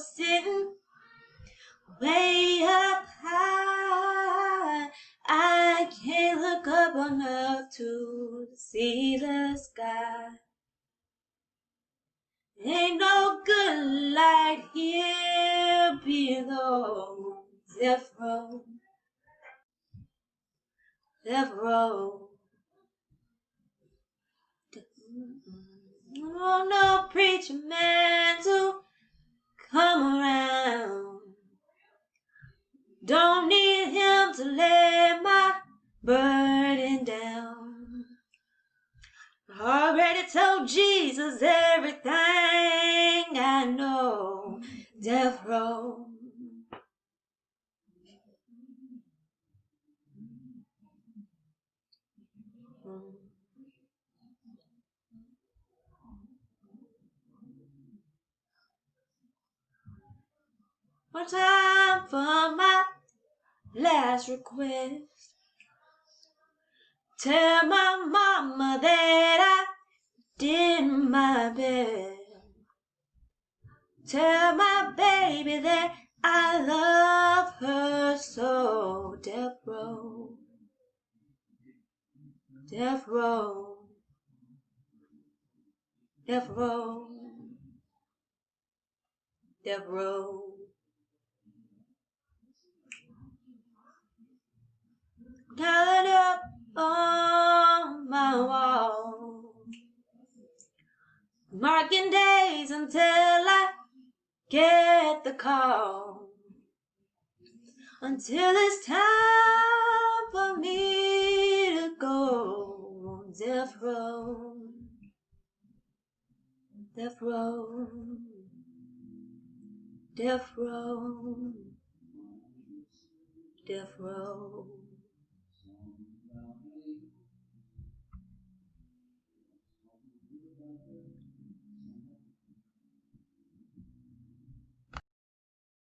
sitting way up high. I can't look up enough to see the sky. Ain't no good light here below. Death row, death row. Oh, no preacher man to come around. Don't need him to lay my burden down. I already told Jesus everything I know. Death row. One time for my last request. Tell my mama that I did my best. Tell my baby that I love her so. Death row, death row, death row, death row. Got up on my wall, marking days until I get the call. Until it's time for me to go. Death row, death row, death row, death row.